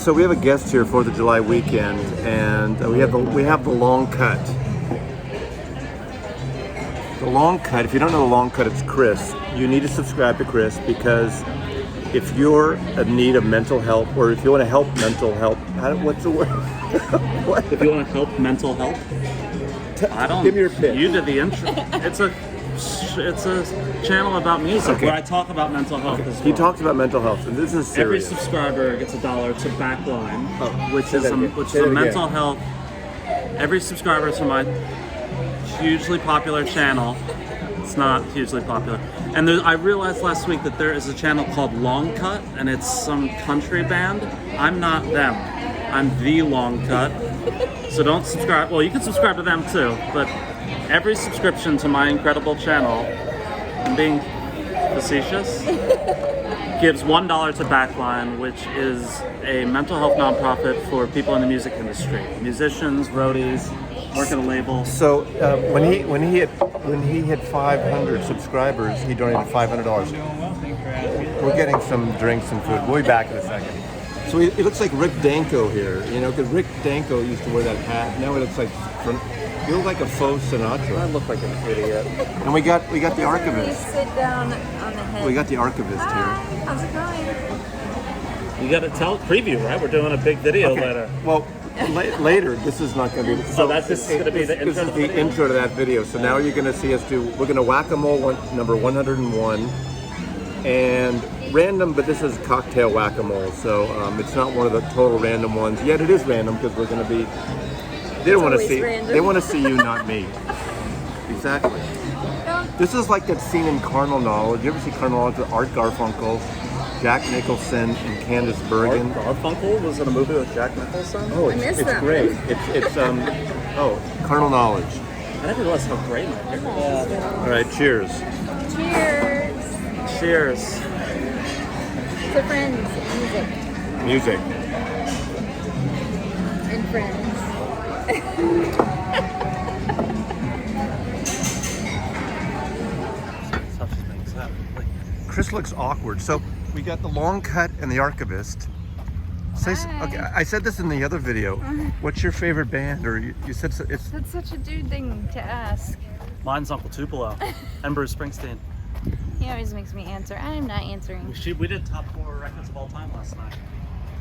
So we have a guest here for the July weekend, and we have the long cut. The long cut. If you don't know the long cut, it's Chris. You need to subscribe to Chris because if you're in need of mental help, or if you want to help mental health, what's the word? What? If you want to help mental health, I don't. Give me your pitch. You did the intro. It's a channel about music where I talk about mental health as well. He talks about mental health, and this is serious. Every subscriber gets $1 to Backline, which is a mental health. Every subscriber to my hugely popular channel. It's not hugely popular. And I realized last week that there is a channel called Long Cut, and it's some country band. I'm not them. I'm the Long Cut. So don't subscribe. Well, you can subscribe to them too, but every subscription to my incredible channel, I'm being facetious, gives $1 to Backline, which is a mental health nonprofit for people in the music industry. Musicians, roadies, work at a label. So when he hit 500 subscribers, he donated $500. We're getting some drinks and food. We'll be back in a second. So it looks like Rick Danko here, because Rick Danko used to wear that hat. Now it looks like you look like a faux Sinatra. I look like an idiot. And we got the Archivist. Sit down on the head. We got the Archivist here. How's it going? You got to preview, right? We're doing a big video later. Well, later, this is not going to be. So this is going to be the intro. This is the intro to that video. So now you're going to see us do. We're going to Whack-A-Mole number 101, and random, but this is cocktail Whack-A-Mole. So it's not one of the total random ones. Yet it is random because we're going to be. They don't want to see. Random. They want to see you, not me. Exactly. This is like that scene in Carnal Knowledge. You ever see Carnal Knowledge with Art Garfunkel, Jack Nicholson, and Candice Bergen? Art Garfunkel was in a movie with Jack Nicholson? Oh, I missed it's that great. one. Carnal Knowledge. I didn't realize how great my hair was. All right, cheers. Cheers. Cheers. To friends, music, Music. and friends. Chris looks awkward. So we got the long cut and the Archivist. Okay, I said this in the other video. What's your favorite band? Or you said it's. That's such a dude thing to ask. Mine's Uncle Tupelo and Bruce Springsteen. He always makes me answer. I am not answering. We did top 4 records of all time last night,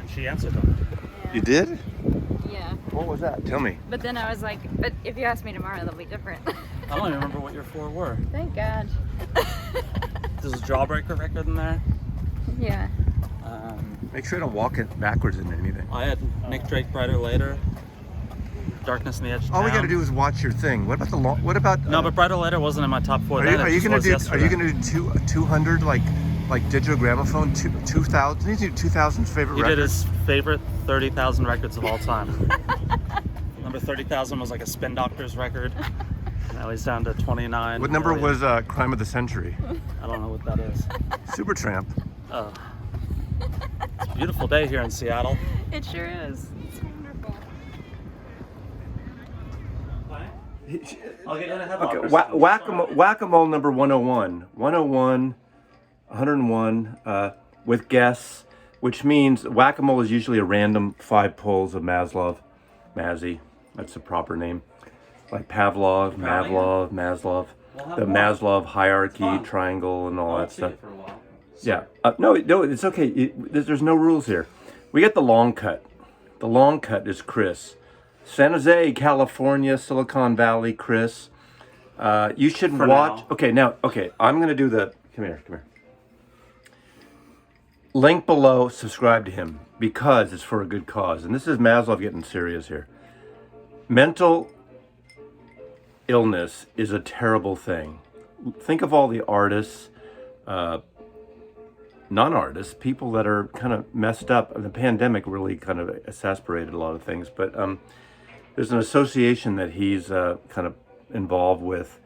and she answered them. You did? Yeah. What was that? Tell me. But then I was like, but if you ask me tomorrow, that'll be different. I don't even remember what your 4 were. Thank God. There's a Jawbreaker record in there. Yeah. Make sure I don't walk it backwards into anything. I had Nick Drake, Brighter Later, Darkness on the Edge of All we Town. got to do is watch your thing. What about the long? What about? No, but Brighter Later wasn't in my top 4. Are you gonna do 200 like digital gramophone 2000? These are 2000's favorite He records. did his favorite 30,000 records of all time. Number 30,000 was like a Spin Doctors record. Now he's down to 29. What number million. was Crime of the Century? I don't know what that is. Supertramp. Oh. It's a beautiful day here in Seattle. It sure is. It's wonderful. I'll get you a Okay, Whack-A-Mole number 101. 101 with guests, which means Whack-A-Mole is usually a random 5 pulls of Maslow. That's the proper name. Like Pavlov, Maslow, the Maslow hierarchy, triangle, and all that stuff. Yeah. No, it's okay. There's no rules here. We got the long cut. The long cut is Chris. San Jose, California, Silicon Valley, Chris. You should watch. Now. Okay, I'm going to do the. Come here. Link below, subscribe to him because it's for a good cause. And this is Maslow getting serious here. Mental illness is a terrible thing. Think of all the artists, non-artists, people that are kind of messed up. The pandemic really kind of exacerbated a lot of things, but there's an association that he's kind of involved with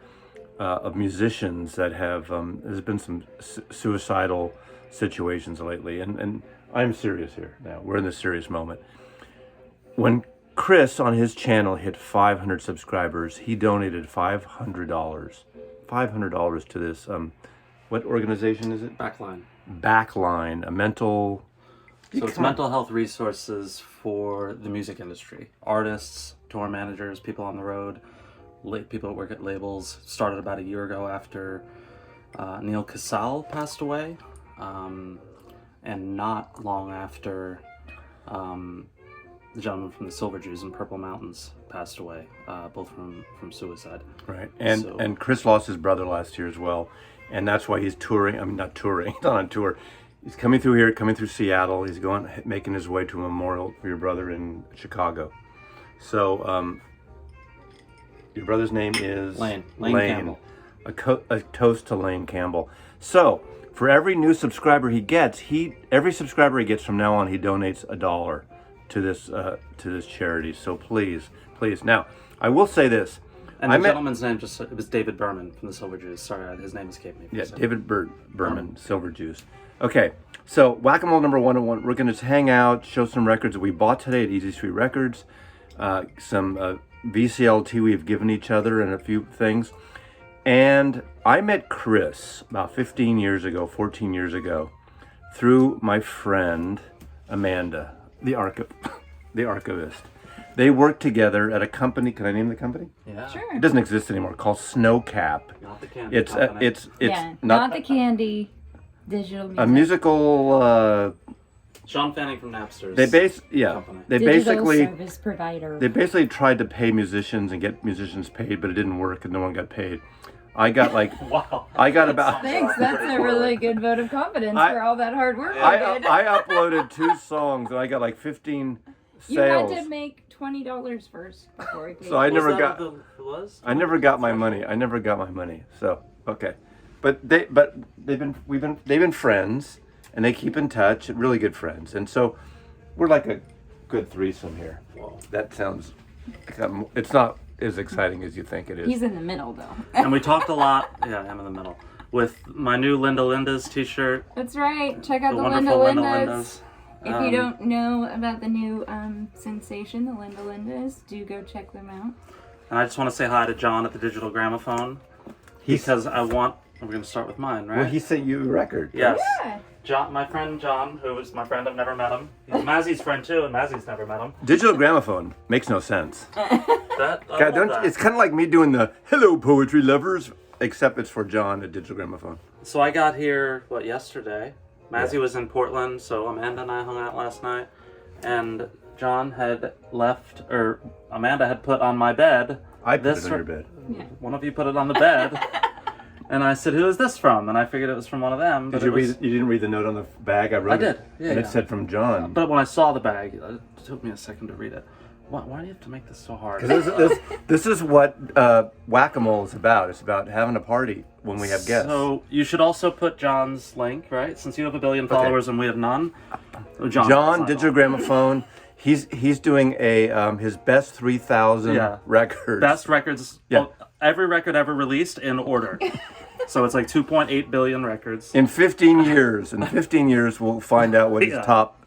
of musicians that have, there's been some suicidal situations lately, and I'm serious here now. We're in this serious moment. When Chris on his channel hit 500 subscribers, he donated $500 to this, what organization is it? Backline. Backline, a mental So it's mental health resources for the music industry. Artists, tour managers, people on the road, people that work at labels. Started about a year ago after Neil Casal passed away, and not long after the gentleman from the Silver Jews and Purple Mountains passed away, both from suicide. Right, and Chris lost his brother last year as well, and that's why he's touring. I mean, not touring, he's not on tour. He's coming through here, coming through Seattle. He's making his way to a memorial for your brother in Chicago. So, your brother's name is Lane Campbell. A toast to Lane Campbell. So, for every new subscriber he gets, every subscriber he gets from now on, he donates $1 to this charity. So please. Now, I will say this. And the gentleman's name it was David Berman from the Silver Jews. Sorry, his name escaped me. Yeah, David Berman, Silver Jews. Okay, so Whack-A-Mole number 101. We're going to hang out, show some records that we bought today at Easy Street Records, some VCLT we've given each other, and a few things. And I met Chris about 14 years ago, through my friend Amanda, the archivist. They worked together at a company. Can I name the company? Yeah. Sure. It doesn't exist anymore. Called Snowcap. Not the candy. It's not the candy. Digital music. A musical. Sean Fanning from Napster's. They Digital basically service provider. They basically tried to pay musicians and get musicians paid, but it didn't work and no one got paid. I got wow. I got about. Thanks. That's a really good vote of confidence for all that hard work. I uploaded 2 songs and I got like 15 sales. You had to make $20 first before I paid. So I never got my That's money. I never got my money. So okay, but they've been friends and they keep in touch. Really good friends, and so we're like a good threesome here. Whoa. That sounds. It's not as exciting as you think it is. He's in the middle though. And we talked a lot. Yeah, I'm in the middle with my new Linda Linda's T-shirt. That's right. Check out the wonderful Linda Linda Lindas. If you don't know about the new sensation, the Linda Lindas, do go check them out. And I just want to say hi to John at the Digital Gramophone because we're going to start with mine, right? Well, he sent you a record. Yes. Yeah. John, my friend John, who is my friend, I've never met him. He's Mazzy's friend too, and Mazzy's never met him. Digital Gramophone makes no sense. I God, love that. It's kind of like me doing the "Hello, Poetry Lovers," except it's for John at Digital Gramophone. So I got here, yesterday? Mazzy was in Portland, so Amanda and I hung out last night. And John had left, or Amanda had put on my bed. I put it on your bed. Yeah. One of you put it on the bed. And I said, "Who is this from?" And I figured it was from one of them. But You didn't read the note on the bag? I wrote I did, it. yeah, And yeah. it said from John. But when I saw the bag, it took me a second to read it. Why do you have to make this so hard? This is what Whack-A-Mole is about. It's about having a party when we have guests. So you should also put John's link, right? Since you have 1 billion followers and we have none. John Digital Gramophone. He's doing his best 3,000 records. Best records. Yeah. Well, every record ever released in order. So it's like 2.8 billion records. In 15 years, we'll find out what his top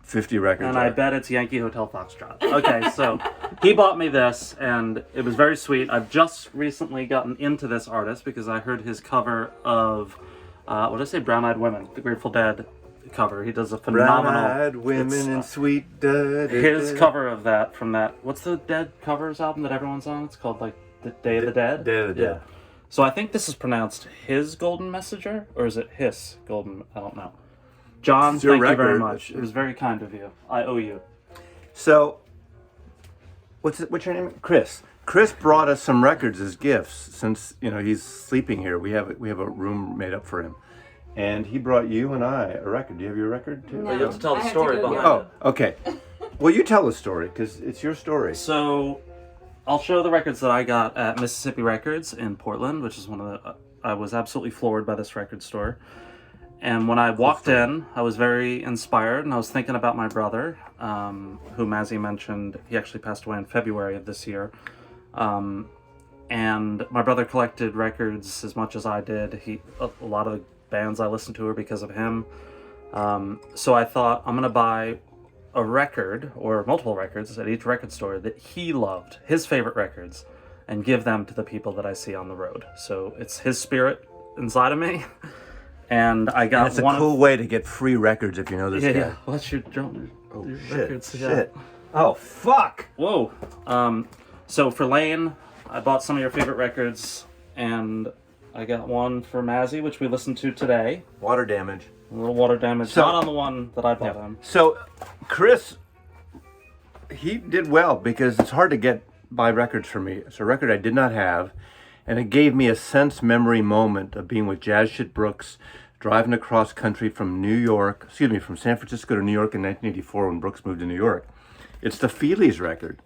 50 records And are. I bet it's Yankee Hotel Foxtrot. Okay, so he bought me this, and it was very sweet. I've just recently gotten into this artist because I heard his cover of, what did I say, Brown Eyed Women, the Grateful Dead cover. He does a phenomenal... Brown-eyed women and sweet dead. His cover of that, from that... What's the Dead covers album that everyone's on? It's called, like, The Day of the Dead? Day of the Dead. So I think this is pronounced His Golden Messenger, or is it His Golden... I don't know. John, It's your thank you very record. much. It was very kind of you. I owe you. So, what's your name? Chris. Chris brought us some records as gifts since he's sleeping here. We have a room made up for him, and he brought you and I a record. Do you have your record too? No. You have to tell I the have to story go behind get Oh, it. okay. Well, you tell the story because it's your story. So, I'll show the records that I got at Mississippi Records in Portland, which is one of the... I was absolutely floored by this record store. And when I walked in, I was very inspired, and I was thinking about my brother, who Mazzy mentioned. He actually passed away in February of this year. And my brother collected records as much as I did. A lot of the bands I listened to were because of him. So I thought, I'm going to buy a record, or multiple records, at each record store that he loved, his favorite records, and give them to the people that I see on the road. So it's his spirit inside of me. And I got That's a cool way to get free records if you know this guy. Yeah. What's your drum? Oh, your shit. records? Yeah. Shit. Oh, fuck. Whoa. So for Lane, I bought some of your favorite records, and I got one for Mazzy, which we listened to today. Water Damage. A little Water Damage. Not on the one that I bought him. So, Chris, he did well because it's hard to buy records for me. It's a record I did not have, and it gave me a sense memory moment of being with Jazz Shit Brooks, driving across country from from San Francisco to New York in 1984 when Brooks moved to New York. It's the Feelies record.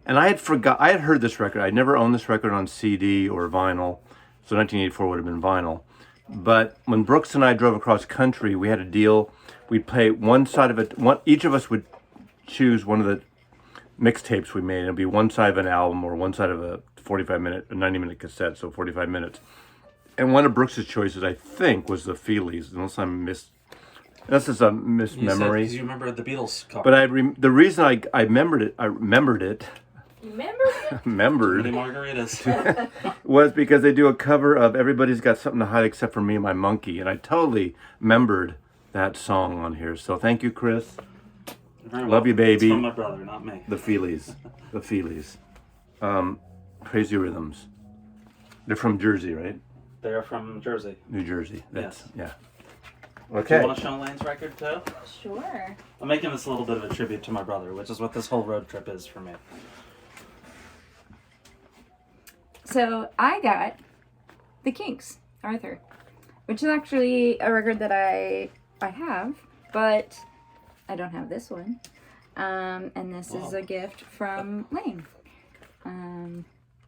And I had heard this record. I'd never owned this record on CD or vinyl, so 1984 would have been vinyl. But when Brooks and I drove across country, we had a deal. We'd play one side of it. Each of us would choose one of the mixtapes we made. It'd be one side of an album or one side of a 90-minute cassette, so 45 minutes. And one of Brooks's choices, I think, was the Feelies, unless this is a mismemory. Because you remember the Beatles cover. But the reason I remembered it. Many margaritas. Was because they do a cover of Everybody's Got Something to Hide Except for Me and My Monkey, and I totally remembered that song on here. So thank you, Chris. Love you, baby. It's from my brother, not me. The Feelies. Crazy Rhythms. They're from Jersey, right? They're from Jersey. New Jersey. Yes. Yeah. Do Okay. you want to show Lane's record too? Sure. I'm making this a little bit of a tribute to my brother, which is what this whole road trip is for me. So I got The Kinks, Arthur, which is actually a record that I have, but I don't have this one. And this is a gift from Lane,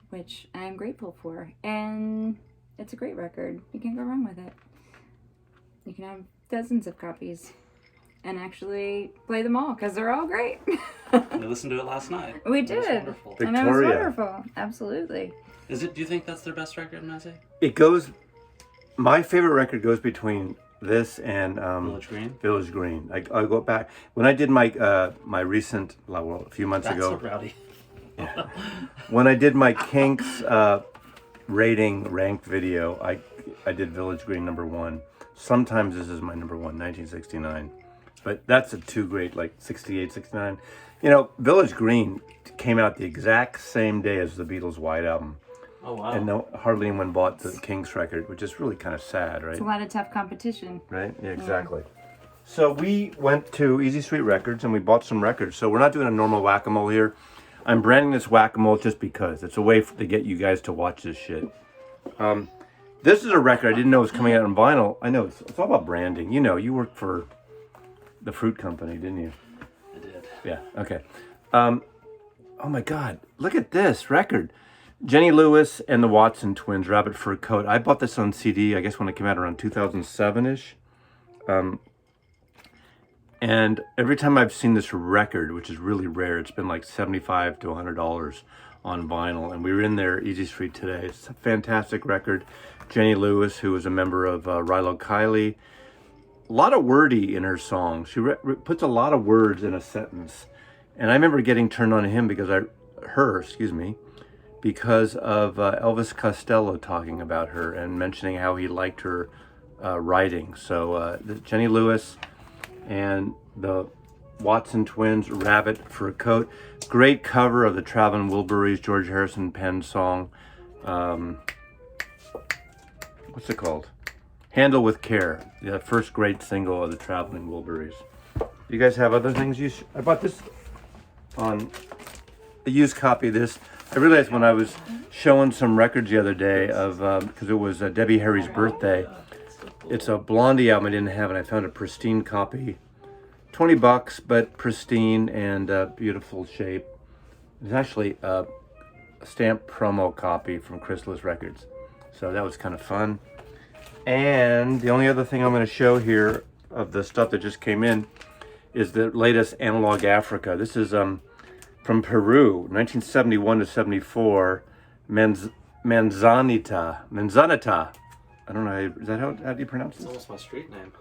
which I'm grateful for. And it's a great record. You can't go wrong with it. You can have dozens of copies and actually play them all because they're all great. We listened to it last night. We It was did. wonderful. And it was wonderful. Absolutely. Do you think that's their best record, Mazzy? My favorite record goes between this and Village Green? Village Green. I go back when I did my recent, a few months That's ago. so rowdy. When I did my Kinks ranked video, I did Village Green number 1. Sometimes this is my number 1, 1969. But that's a two great, 68, 69. You know, Village Green came out the exact same day as the Beatles' White Album. Oh, wow. And hardly anyone bought the Kinks record, which is really kind of sad, right? It's a lot of tough competition. Right? Yeah, exactly. So we went to Easy Street Records and we bought some records. So we're not doing a normal whack-a-mole here. I'm branding this whack-a-mole just because. It's a way to get you guys to watch this shit. This is a record I didn't know was coming out on vinyl. I know, it's all about branding. You know, you worked for the fruit company, didn't you? I did. Yeah, okay. Oh my God, look at this record. Jenny Lewis and the Watson Twins, Rabbit Fur Coat. I bought this on CD, I guess when it came out around 2007-ish. And every time I've seen this record, which is really rare, it's been like $75 to $100 on vinyl. And we were in there, Easy Street today. It's a fantastic record. Jenny Lewis, who was a member of Rilo Kiley. A lot of wordy in her songs. She puts a lot of words in a sentence. And I remember getting turned on to him because of Elvis Costello talking about her and mentioning how he liked her writing. So Jenny Lewis and the Watson Twins, Rabbit for a Coat. Great cover of the Traveling Wilburys, George Harrison penned song. What's it called? Handle with Care. The first great single of the Traveling Wilburys. You guys have other things I bought this on a used copy of this. I realized when I was showing some records the other day because it was Debbie Harry's birthday. It's a Blondie album I didn't have, and I found a pristine copy. $20, but pristine and beautiful shape. It's actually a stamped promo copy from Chrysalis Records. So that was kind of fun. And the only other thing I'm going to show here of the stuff that just came in is the latest Analog Africa. This is from Peru, 1971 to 74. Manzanita. I don't know, is that how do you pronounce It's it? almost my street name.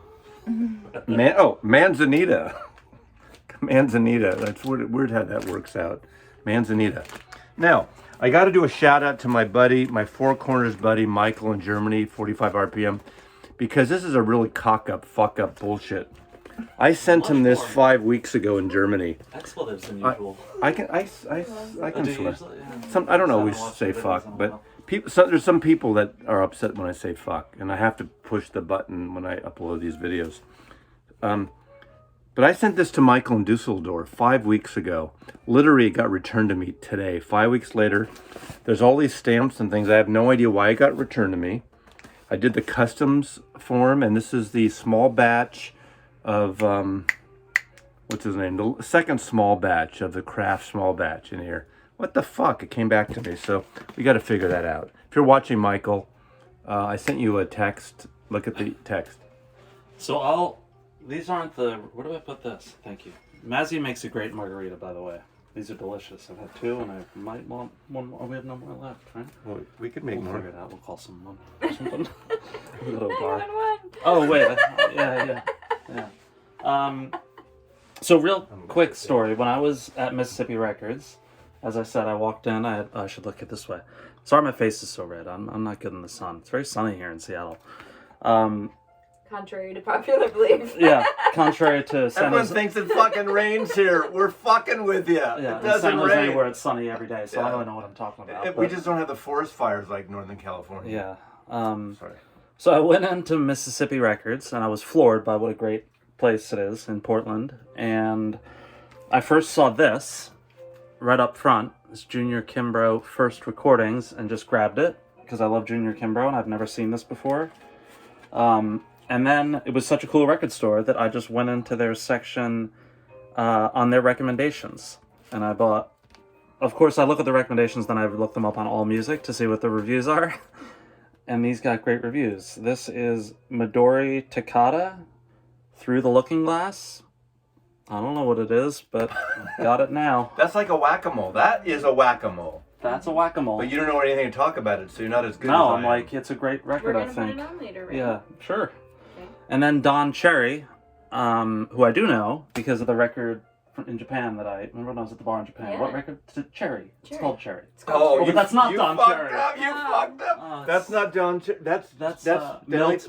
Manzanita. Manzanita. That's weird how that works out. Manzanita. Now, I got to do a shout out to my buddy, my Four Corners buddy, Michael in Germany, 45 RPM, because this is a really fuck up bullshit. I sent him this 5 weeks ago in Germany. Expletives than usual. I can Do you swear. usually? Yeah. I don't I always haven't watched say the videos fuck, in a but while. there's some people that are upset when I say fuck, and I have to push the button when I upload these videos. But I sent this to Michael in Dusseldorf 5 weeks ago. Literally, it got returned to me today. 5 weeks later, there's all these stamps and things. I have no idea why it got returned to me. I did the customs form, and this is the small batch of, what's his name? The second small batch of the craft small batch in here. What the fuck? It came back to me, so we got to figure that out. If you're watching, Michael, I sent you a text. Look at the text. So these aren't the, where do I put this? Thank you. Mazzy makes a great margarita, by the way. These are delicious. I've had 2, and I might want one more. We have no more left, right? Well, we could make We'll more. figure it out. We'll call someone. We'll go to a I bar. got one. Oh, wait. Yeah. So real quick story. When I was at Mississippi Records, as I said, I walked in. I should look it this way. Sorry my face is so red. I'm not good in the sun. It's very sunny here in Seattle. Contrary to popular belief. Yeah, contrary to San Everyone Jose. thinks it fucking rains here. We're fucking with you. Yeah, It in doesn't San Jose rain. where it's sunny every day, so I Yeah. don't really know what I'm talking about. We but- just don't have the forest fires like Northern California. Yeah. Sorry. So I went into Mississippi Records, and I was floored by what a great place it is in Portland. And I first saw this right up front. It's Junior Kimbrough first recordings, and just grabbed it because I love Junior Kimbrough, and I've never seen this before. And then it was such a cool record store that I just went into their section on their recommendations, and I bought. Of course, I look at the recommendations, then I look them up on AllMusic to see what the reviews are. And these got great reviews. This is Midori Takata, Through the Looking Glass. I don't know what it is, but got it now. That's like a whack-a-mole. That is a whack-a-mole. That's a whack-a-mole. But you don't know anything to talk about it, so you're not as good as No, I I'm am. like, it's a great We're record, I gonna put think. it on later, right? Yeah, sure. Okay. And then Don Cherry, who I do know because of the record in Japan that I remember when I was at the bar in Japan. Yeah. What record? Cherry. It's Cherry. called Cherry. Oh, but that's not you Don fucked Cherry. Up, you No. fucked up. Oh, That's not Don Cherry. That's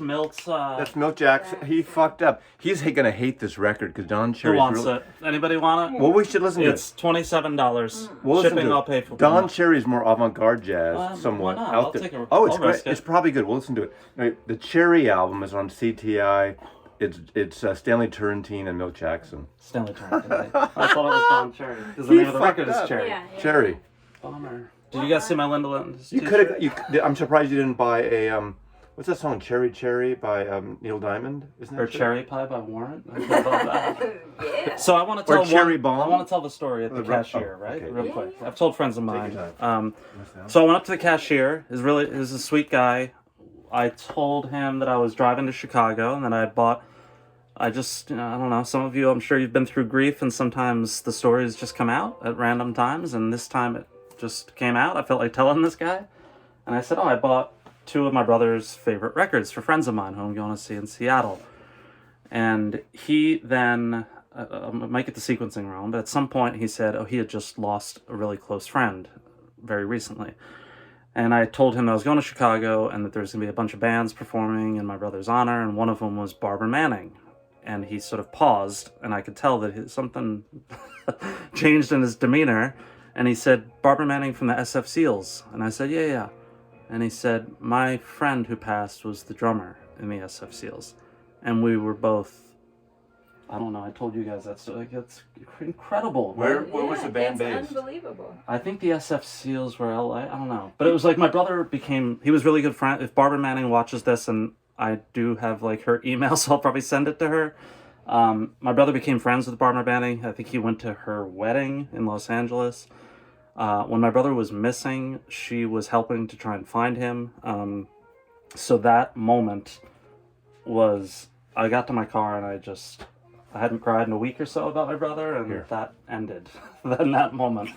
Milt's. That's Milt Jackson. He fucked up. He's gonna hate this record because Don Who Cherry. wants it? Anybody want it? Well, we should listen to it. It's $27. We'll listen Shipping to it. I'll pay for. Don Cherry's more avant-garde jazz, Why somewhat not? out I'll there. take a- Oh, it's I'll great. risk it. It's probably good. We'll listen to it. Right, the Cherry album is on CTI. It's Stanley Turrentine and Milt Jackson. Stanley Turner. I thought it was Don Cherry because the He name of the fucked record is up. Cherry. Yeah, yeah. Cherry. Bummer. Did you guys see my Linda Linton's You t-shirt? could have. I'm surprised you didn't buy a what's that song? Cherry Cherry by Neil Diamond. Isn't that Or it? Cherry Pie by Warrant. I forgot about that. Yeah. So I want to Or tell Cherry one, Bomb? I want to tell the story at the The re- cashier, oh, right? okay. Real Yeah, quick. yeah. I've told friends of your mine. time. So I went up to the cashier. He's a sweet guy. I told him that I was driving to Chicago and that I bought. I just, I don't know. Some of you, I'm sure you've been through grief, and sometimes the stories just come out at random times. And this time it just came out. I felt like telling this guy, and I said, "Oh, I bought 2 of my brother's favorite records for friends of mine who I'm going to see in Seattle." And he then, I might get the sequencing wrong, but at some point he said, oh, he had just lost a really close friend very recently. And I told him I was going to Chicago and that there's going to be a bunch of bands performing in my brother's honor, and one of them was Barbara Manning. And he sort of paused, and I could tell that something changed in his demeanor. And he said, Barbara Manning from the SF Seals. And I said, yeah. And he said, my friend who passed was the drummer in the SF Seals. And we were both, I don't know, I told you guys that story. It's incredible. Where was the band it's based? Unbelievable. I think the SF Seals were LA. I don't know. But it was like my brother he was really good friend. If Barbara Manning watches this, and I do have like her email, so I'll probably send it to her. My brother became friends with Barbara Manning. I think he went to her wedding in Los Angeles. When my brother was missing, she was helping to try and find him. So that moment was, I got to my car and I hadn't cried in a week or so about my brother, and that ended in that moment.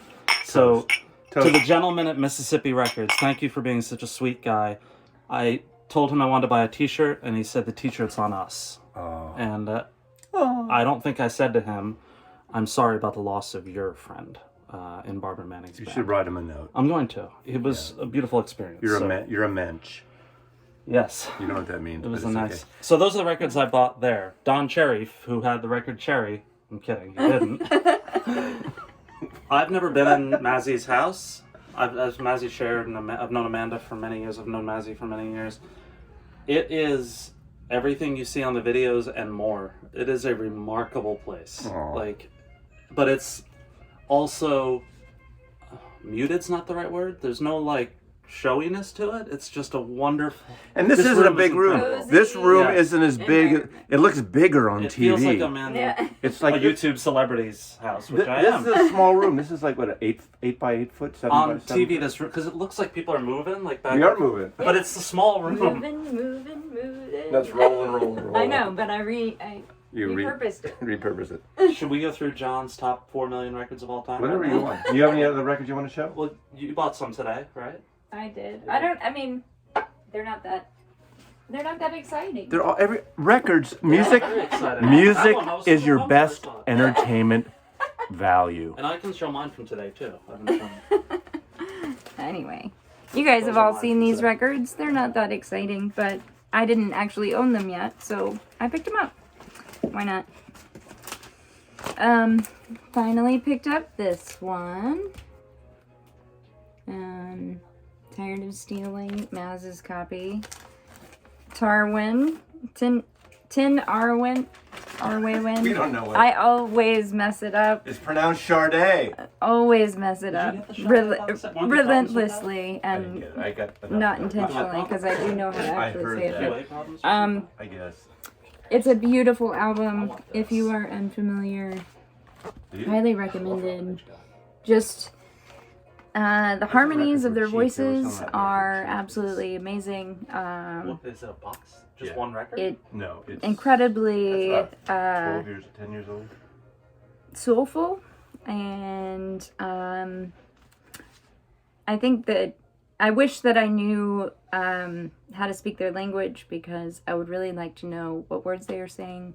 So, to the gentleman at Mississippi Records, thank you for being such a sweet guy. I told him I wanted to buy a t-shirt, and he said the t-shirt's on us. Oh. And I don't think I said to him, I'm sorry about the loss of your friend in Barbara Manning's You band. should write him a note. I'm going to. It was a beautiful experience. You're so- a mensch. Yes. You know what that means. It was but a it's nice. okay. So those are the records I bought there. Don Cherry, who had the record Cherry. I'm kidding. He didn't. I've never been in Mazzy's house. As Mazzy shared, and I've known Amanda for many years. I've known Mazzy for many years. It is everything you see on the videos and more. It is a remarkable place. Aw. But it's also muted's not the right word. There's no showiness to it. It's just a wonderful. And this isn't a big room. Cozy. This room Yes. isn't as big. It looks bigger on It TV. feels like I'm in Yeah. It's a like YouTube celebrity's house, which I this am. is a small room. This is like what, an 8 by 8 foot, 7 On by 7 TV, foot? this because it looks like people are moving back. We are moving. But it's a small room. Moving. That's rolling. I know, but I You repurposed it. repurpose it. Should we go through John's top 4 million records of all time? Whatever right you now? want. Do you have any other records you want to show? Well, you bought some today, right? I did. They're not that exciting. They're all records. Music. Very exciting. Music That one, I was is so your pumped best when I saw it. entertainment value. And I can show mine from today too. I haven't shown. Anyway, you guys Those have are all mine seen for these today. records. They're not that exciting, but I didn't actually own them yet, so I picked them up. Why not? Finally picked up this one. Tired of stealing Maz's copy. Tarwin. Tin Arwin. Arwin. We don't know what. I always mess it up. It's pronounced Chardé. Always mess it Did you up. get the Chardonnay box set? Weren't there problems with that? Relentlessly I didn't and get it. I got not intentionally, because I do know how to I actually heard say it. that. but- Delay problems or something? I guess. It's a beautiful I album. want If this. you are unfamiliar, Do you? highly recommended. Just the harmonies of their records were cheap. There was voices some that are records were cheap. absolutely amazing. What is it, a box? Just Yeah. one record? It No, it's incredibly It's about 12 years, 10 years old. soulful, and I think that I wish that I knew how to speak their language, because I would really like to know what words they are saying,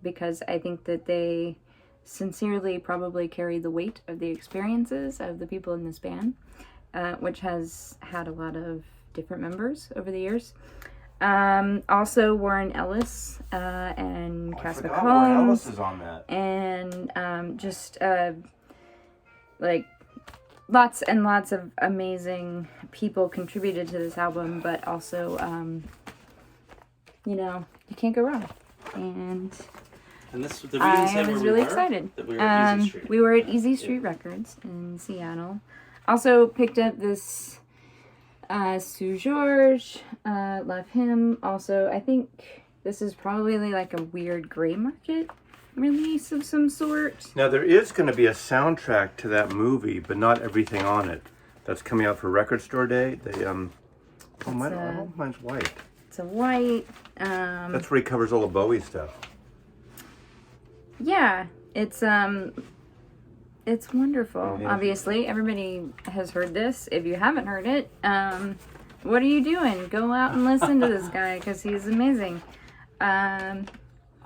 because I think that they sincerely probably carry the weight of the experiences of the people in this band, which has had a lot of different members over the years. Also Warren Ellis and I Casper forgot Warren Ellis Combs, is on that. and just like lots and lots of amazing people contributed to this album, but also you can't go wrong. And And this, the reason say I where was we really were, excited. That we were at Easy Street. We were at Easy Street Records in Seattle. Also picked up this Sue George. Love him. Also, I think this is probably like a weird gray market release of some sort. Now there is going to be a soundtrack to that movie, but not everything on it. That's coming out for Record Store Day. They mine's white. It's a white. That's where he covers all the Bowie stuff. Yeah, it's wonderful. Yeah. Obviously, everybody has heard this. If you haven't heard it, what are you doing? Go out and listen to this guy, because he's amazing. I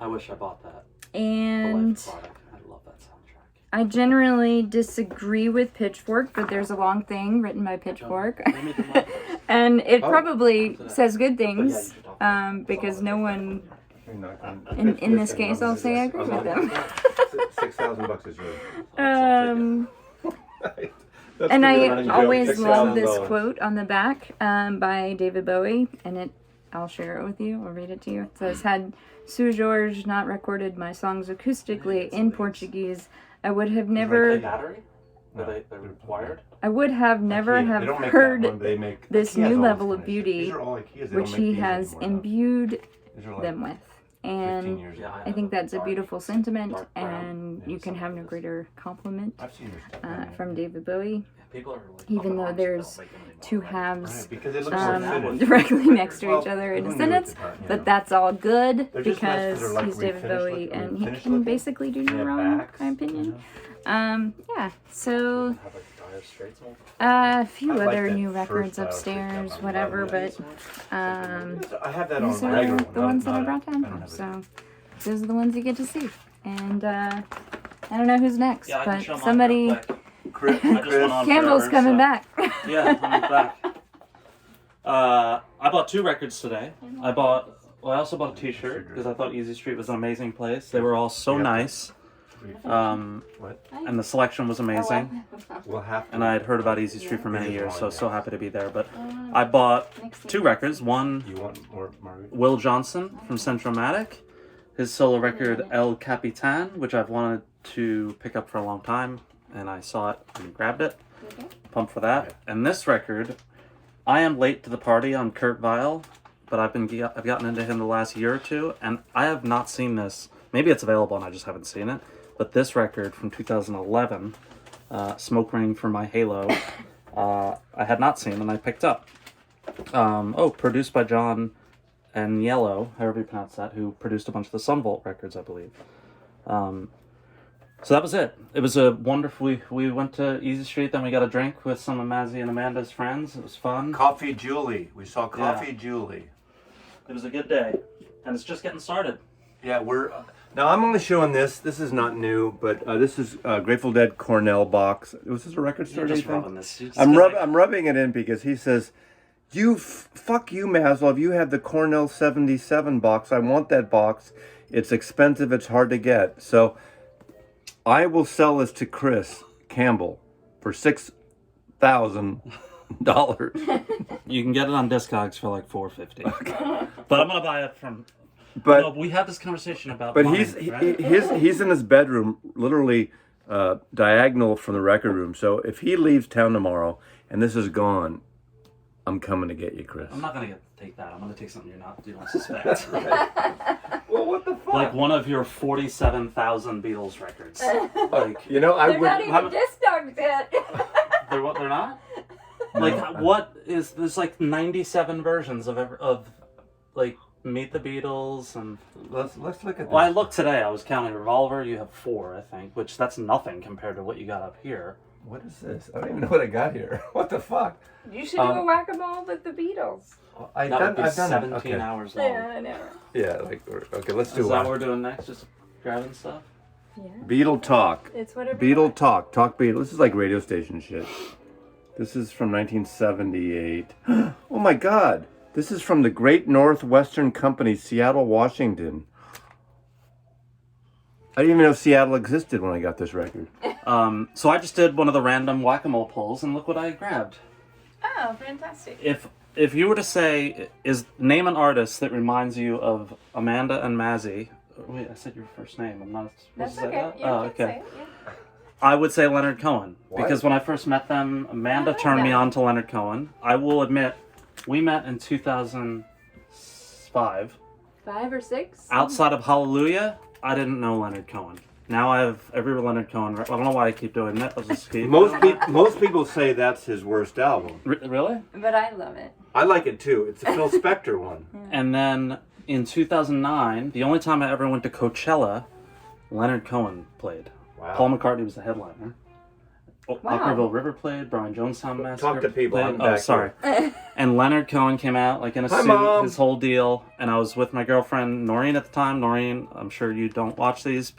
wish I bought that. And The Life Aquatic. I love that soundtrack. I generally disagree with Pitchfork, but there's a long thing written by Pitchfork. Let me do my- And it Oh. probably says good But yeah, you things, should talk. because no one, You're not gonna- in this case, I'll say I agree with them. $6,000 is yours. That's And the I running joke, always love this $6,000. quote on the back by David Bowie, and I'll share it with you. I'll read it to you. It says, "Had Sue George not recorded my songs acoustically in Portuguese, I would have They never, battery? They're required? I would have never IKEA. have They don't make heard that one, they make- this IKEA's new always level of finished. beauty, These are all IKEAs. They don't which make he these has anymore, though. imbued These are like them with." 15 And years Yeah, old. I think that's a Dark- beautiful sentiment, dark brown. and Yeah, you can have no greater compliment I've seen your stuff. from David Bowie, People are like, even though arms there's don't make them anymore. two Like, halves Right, because it looks so finished. directly next to Well, each other in who a knew at sentence, the time, you but know? that's all good They're just nice 'cause because they're, like, he's David refinished Bowie looking- and he refinished can looking. basically do They no have wrong, backs, in my opinion. you know? Yeah, so Have like Dire Straits mold. a few I like other that new first records Dire Straits upstairs, album. whatever, I but I have that these on are regular. the ones that I not- brought down I don't here, have it. so those are the ones you get to see. And I don't know who's next, Yeah, I can but show mine somebody, real quick. Chris, I just went on Campbell's forever, coming so- back. Yeah, I'm back. I bought 2 records today. I also bought a t-shirt because I thought Easy Street was an amazing place. They were all so nice. And the selection was amazing. And I had heard about Easy Street for many years, so I was so happy to be there. But I bought 2 records. One, Will Johnson from Centromatic, his solo record El Capitan, which I've wanted to pick up for a long time, and I saw it and grabbed it. Pumped for that. And this record, I Am Late to the Party on Kurt Weill, but I've gotten into him the last year or two, and I have not seen this. Maybe it's available and I just haven't seen it. But this record from 2011, Smoke Ring for My Halo, I had not seen and I picked up. Produced by John and Yellow, however you pronounce that, who produced a bunch of the Sunvolt records, I believe. So that was it. It was a wonderful... We went to Easy Street, then we got a drink with some of Mazzy and Amanda's friends. It was fun. Coffee Julie. We saw Coffee Julie. It was a good day. And it's just getting started. Yeah, we're... Now, I'm only showing this. This is not new, but this is Grateful Dead Cornell box. Was this a record store? You're just rubbing this. I'm rubbing it in because he says, fuck you, Maslov. You have the Cornell 77 box. I want that box. It's expensive. It's hard to get. So I will sell this to Chris Campbell for $6,000. You can get it on Discogs for like $450. Okay. But I'm going to buy it from... But we had this conversation about. But mine, he's in his bedroom, literally diagonal from the record room. So if he leaves town tomorrow and this is gone, I'm coming to get you, Chris. I'm not gonna take that. I'm gonna take something you don't suspect. Well, what the fuck? Like one of your 47,000 Beatles records. Like they're not even Discogs yet. They're what? They're not. No. Like what is? There's like 97 versions of like. Meet the Beatles and let's look at this. Well, I looked today. I was counting Revolver. You have 4, I think, which that's nothing compared to what you got up here. What is this? I don't even know what I got here. What the fuck? You should do a whack-a-mole with the Beatles. I've done 17 hours long. Yeah, I know. Yeah, okay. Let's do Is one. that what we're doing next? Just grabbing stuff. Yeah. Beatle Talk. It's whatever. Beatle Talk. Talk Beatle. This is like radio station shit. This is from 1978. Oh my God. This is from the Great Northwestern Company, Seattle, Washington. I didn't even know Seattle existed when I got this record. So I just did one of the random whack-a-mole pulls, and look what I grabbed. Oh, fantastic. If you were to say, name an artist that reminds you of Amanda and Mazzy. Wait, I said your first name. I'm not supposed to say that? You can say it, yeah. I would say Leonard Cohen. What? Because when I first met them, Amanda turned me on to Leonard Cohen. I will admit, we met in 2005. 5 or 6? Outside of Hallelujah, I didn't know Leonard Cohen. Now I have every Leonard Cohen. I don't know why I keep doing that. I'll just keep. Most people say that's his worst album. Really? But I love it. I like it too. It's a Phil Spector one. And then in 2009, the only time I ever went to Coachella, Leonard Cohen played. Wow. Paul McCartney was the headliner. Wow. Upperville River played. Brian Jonestown Massacre. Talk to people. Played. I'm back sorry. And Leonard Cohen came out like in a Hi, suit, Mom. his whole deal. And I was with my girlfriend Noreen at the time. Noreen, I'm sure you don't watch these,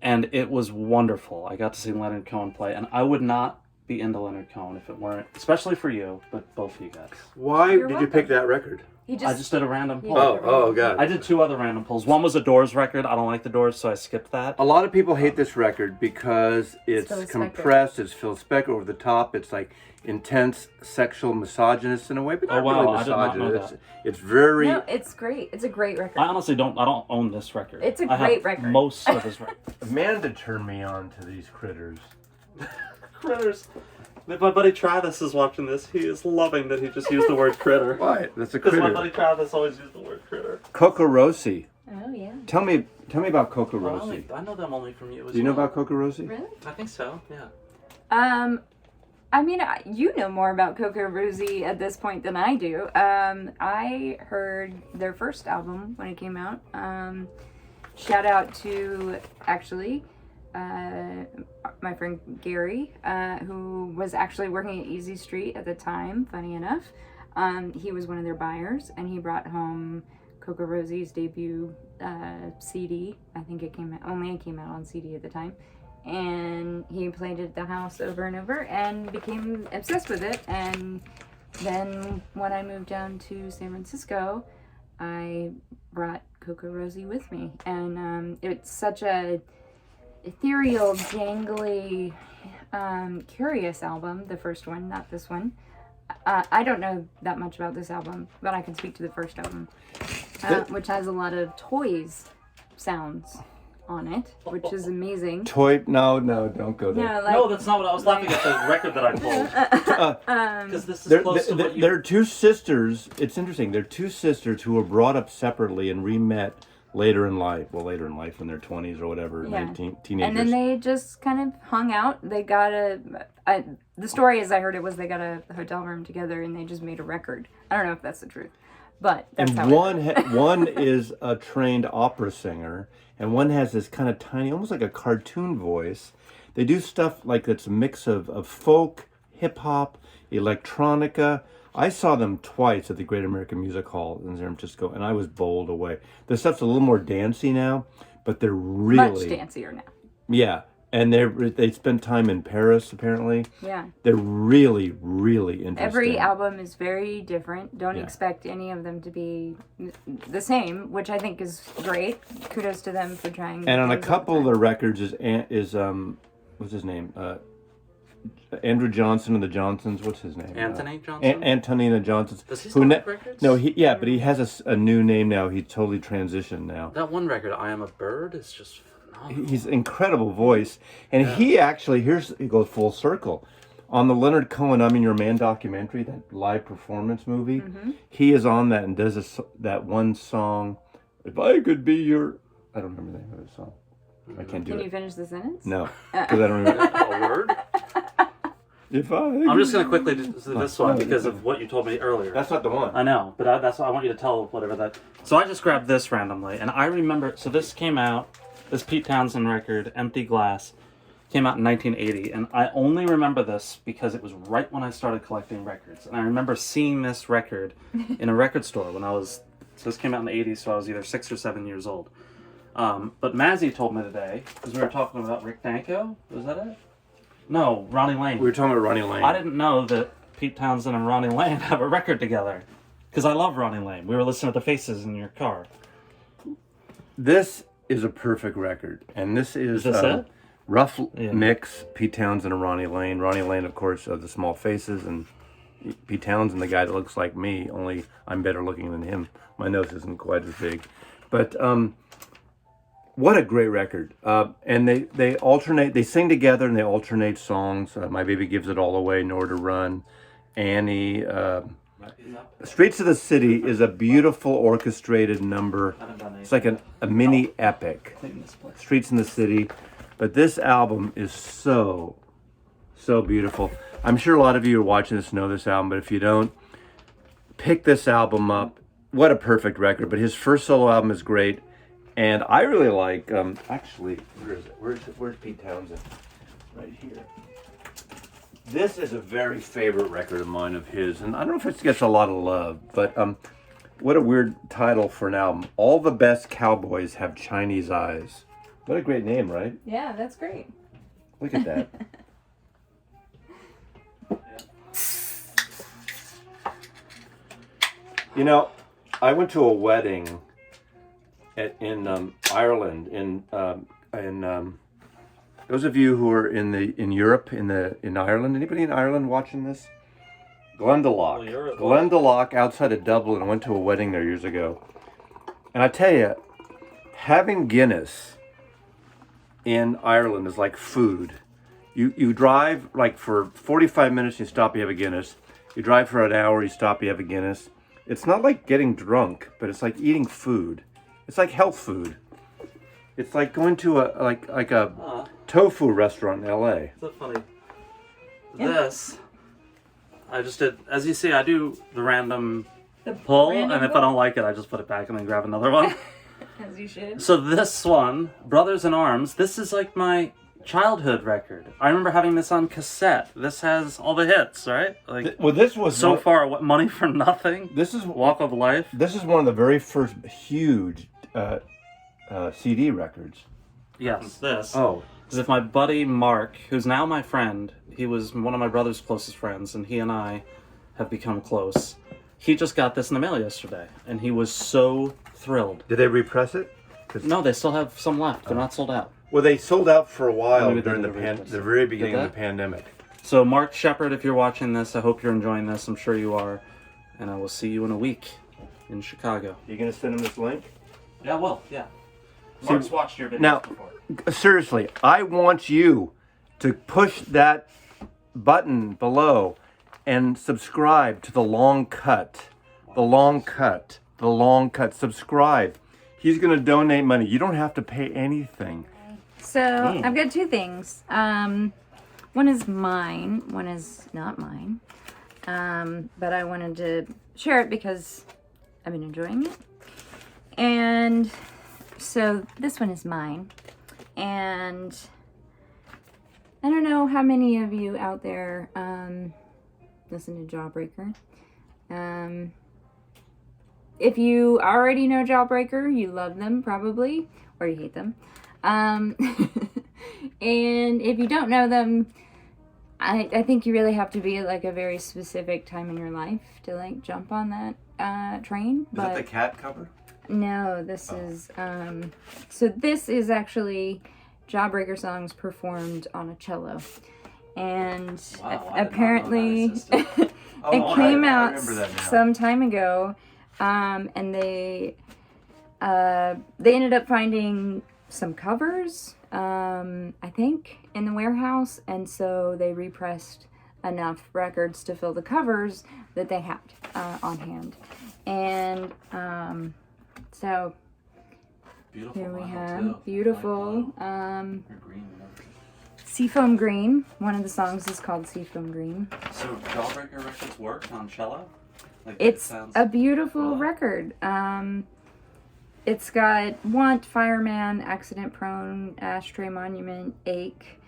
and it was wonderful. I got to see Leonard Cohen play, and I would not be into Leonard Cohen if it weren't, especially for you, but both of you guys. Why You're did you pick welcome. that record? I just did a random pull. Oh, God. I did 2 other random pulls. One was a Doors record. I don't like the Doors, so I skipped that. A lot of people hate this record because it's Phil Spector. compressed, it's Phil Spector over the top, it's like intense sexual misogynist in a way, but not Oh, wow, really I did not know misogynist. that. It's very... No, it's great. It's a great record. I honestly don't own this record. It's a I great have record. Most of his records. Amanda turned me on to these critters. Critters. If my buddy Travis is watching this, he is loving that he just used the word critter. Why? That's a Because my critter. buddy Travis always used the word critter. Coco-Rosie. Oh, yeah. Tell me about Coco-Rosie. I know them only from you. Do you know about Coco-Rosie? Really? I think so. Yeah. I mean, you know more about Coco-Rosie at this point than I do. I heard their first album when it came out. Shout out to, actually, my friend Gary, who was actually working at Easy Street at the time, funny enough. He was one of their buyers, and he brought home Coco-Rosie's debut CD. I think it came out on CD at the time. And he played it at the house over and over and became obsessed with it. And then when I moved down to San Francisco, I brought Coco Rosie with me, and it's such a ethereal, jangly, curious album. The first one, not this one. I don't know that much about this album, but I can speak to the first album, which has a lot of toys sounds on it, which is amazing. No, don't go there. No, that's not what I was laughing at. The record that I pulled. Because this is close to what you... They're two sisters. It's interesting. They're two sisters who were brought up separately and re-met later in life. Well, later in life, in their 20s or whatever, teenagers. And then they just kind of hung out. They got the story as I heard it was they got a hotel room together and they just made a record. I don't know if that's the truth, but that's and how one is a trained opera singer, and one has this kind of tiny, almost like a cartoon voice. They do stuff like it's a mix of folk, hip hop, electronica. I saw them twice at the Great American Music Hall in San Francisco, and I was bowled away. The stuff's a little more dancey now, but they're really... much dancier now. Yeah, and they spent time in Paris, apparently. Yeah. They're really, really interesting. Every album is very different. Don't expect any of them to be the same, which I think is great. Kudos to them for trying. And on a couple of the records is what's his name? Andrew Johnson and the Johnsons. What's his name? Anthony Johnson? Antonina Johnson. Does he still make records? No, but he has a new name now. He totally transitioned now. That one record, I Am a Bird, is just phenomenal. He's incredible voice. And he actually, he goes full circle. On the Leonard Cohen I'm in Your Man documentary, that live performance movie, he is on that and does that one song, If I Could Be Your... I don't remember the name of the song. I can't do it. Can you finish the sentence? No, because I don't remember. A word? I'm just going to quickly do this one because of what you told me earlier. That's not the one. I know, but that's why I want you to tell whatever that... So I just grabbed this randomly, and I remember... So this came out, this Pete Townsend record, Empty Glass, came out in 1980, and I only remember this because it was right when I started collecting records. And I remember seeing this record in a record store when I was... So this came out in the 80s, so I was either 6 or 7 years old. But Mazzy told me today, because we were talking about Rick Danko, was that it? No, Ronnie Lane. We were talking about Ronnie Lane. I didn't know that Pete Townsend and Ronnie Lane have a record together. Because I love Ronnie Lane. We were listening to the Faces in your car. This is a perfect record. And this is it? Rough Mix, Pete Townsend and Ronnie Lane. Ronnie Lane, of course, of the Small Faces, and Pete Townsend, the guy that looks like me, only I'm better looking than him. My nose isn't quite as big. But what a great record. And they alternate, they sing together and they alternate songs. My Baby Gives It All Away, Nowhere to Run, Annie. Streets of the City is a beautiful orchestrated number. It's like a mini epic. Streets in the City. But this album is so beautiful. I'm sure a lot of you are watching this know this album, but if you don't, pick this album up. What a perfect record. But his first solo album is great. And I really like, actually, where is it? Where's Pete Townsend? Right here. This is a very favorite record of mine of his. And I don't know if it gets a lot of love, but what a weird title for an album. All the Best Cowboys Have Chinese Eyes. What a great name, right? Yeah, that's great. Look at that. You know, I went to a wedding in Ireland. Those of you who are in Europe, in Ireland, anybody in Ireland watching this? Glendalough. Glendalough outside of Dublin. I went to a wedding there years ago. And I tell you, having Guinness in Ireland is like food. You drive like for 45 minutes, you stop, you have a Guinness. You drive for an hour, you stop, you have a Guinness. It's not like getting drunk, but it's like eating food. It's like health food. It's like going to a tofu restaurant in LA. So funny. Yeah. This, I just did, as you see, I do the random pull, and if I don't like it, I just put it back and then grab another one. As you should. So this one, Brothers in Arms, this is like my childhood record. I remember having this on cassette. This has all the hits, right? Like, well, this was So Far, What Money for Nothing. This is Walk of Life. This is one of the very first huge CD records. Yes, this. Oh. Because if my buddy Mark, who's now my friend, he was one of my brother's closest friends, and he and I have become close. He just got this in the mail yesterday, and he was so thrilled. Did they repress it? No, they still have some left. They're not sold out. Well, they sold out for a while Maybe they during the did repress it. very beginning Did of the pandemic. So Mark Shepard, if you're watching this, I hope you're enjoying this. I'm sure you are. And I will see you in a week in Chicago. You gonna send him this link? Yeah, I will. Yeah. Mark's watched your videos Now, before. seriously, I want you to push that button below and subscribe to the long cut. The long cut. The long cut. Subscribe. He's going to donate money. You don't have to pay anything. So I've got two things. One is mine. One is not mine. But I wanted to share it because I've been enjoying it. And so this one is mine. And I don't know how many of you out there listen to Jawbreaker. If you already know Jawbreaker, you love them probably, or you hate them. And if you don't know them, I think you really have to be at like a very specific time in your life to like jump on that train. Is that the cat cover? No, this is so this is actually Jawbreaker songs performed on a cello. And apparently it came out some time ago. And they ended up finding some covers, I think, in the warehouse, and so they repressed enough records to fill the covers that they had on hand. And so Beautiful here we vinyl, have too. beautiful Or green, whatever. Seafoam Green. One of the songs is called Seafoam Green. So Jawbreaker records work on cello? Like It's a beautiful record. It's got Want, Fireman, Accident Prone, Ashtray Monument, Ache,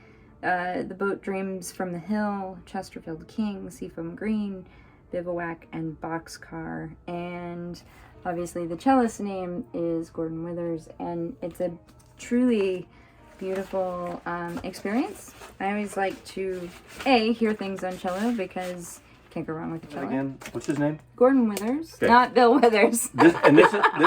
The Boat Dreams from the Hill, Chesterfield King, Seafoam Green, Bivouac, and Boxcar. And obviously the cellist's name is Gordon Withers, and it's a truly beautiful experience. I always like to, hear things on cello because can't go wrong with the cello. Again, what's his name? Gordon Withers, Okay. not Bill Withers. This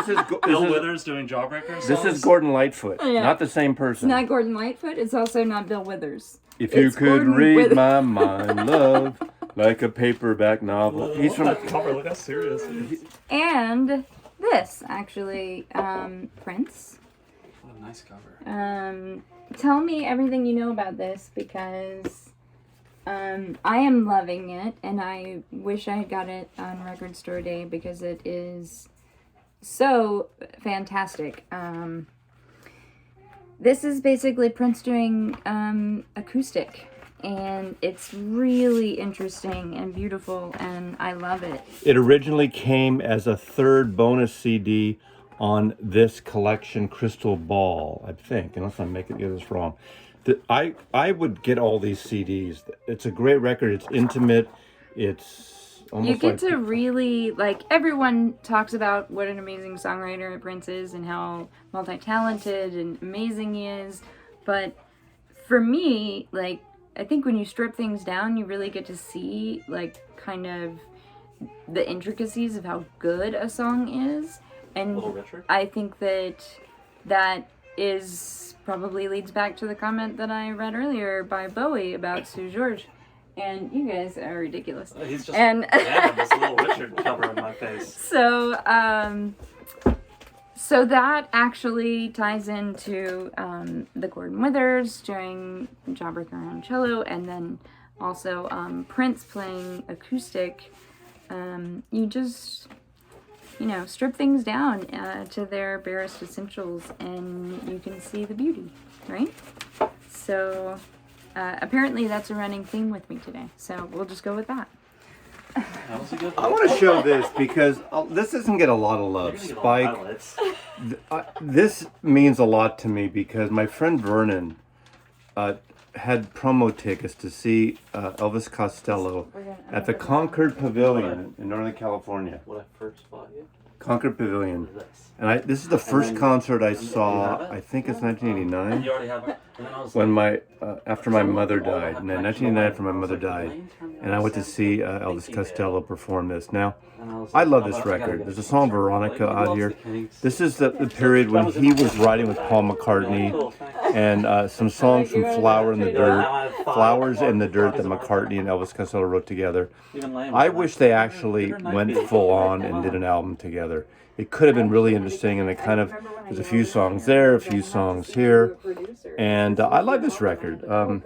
is Bill Withers doing Jawbreaker songs? This is Gordon Lightfoot, Yeah. not the same person. It's not Gordon Lightfoot. It's also not Bill Withers. If you It's could Gordon read Withers. my mind, love, like a paperback novel. He's from. cover. Look how serious it is. And this, actually, Prince. What a nice cover. Tell me everything you know about this because I am loving it, and I wish I had got it on Record Store Day because it is so fantastic. This is basically Prince doing acoustic, and it's really interesting and beautiful, and I love it. It originally came as a third bonus CD on this collection, Crystal Ball, I think, unless I'm making this wrong. I would get all these CDs. It's a great record. It's intimate. It's almost You get like to really, like, everyone talks about what an amazing songwriter Prince is and how multi-talented and amazing he is. But for me, like, I think when you strip things down, you really get to see, like, kind of the intricacies of how good a song is. And Little Richard? I think that is probably leads back to the comment that I read earlier by Bowie about Sue George. And you guys are ridiculous. He's just And this Little Richard cover on my face. so so that actually ties into the Gordon Withers doing Jawbreaker on cello, and then also Prince playing acoustic. You just, strip things down to their barest essentials, and you can see the beauty, right? So apparently that's a running theme with me today, so we'll just go with that. That was a good I want to show this because this doesn't get a lot of love. You're gonna get all Spike, highlights. this means a lot to me because my friend Vernon had promo tickets to see Elvis Costello at the Concord Pavilion in Northern California. When I first bought you? Concord Pavilion. And this is the first concert I saw, I think it's 1989, You already have it. And then I was when after my mother died. And then 1989 after my mother died. And I went to see Elvis Costello perform this. Now, I love this record. There's a song Veronica out here. This is the period when he was writing with Paul McCartney, and some songs from Flowers in the Dirt that McCartney and Elvis Costello wrote together. I wish they actually went full on and did an album together. It could have been really interesting, and it kind of, there's a few songs there, a few songs here, and I like this record. I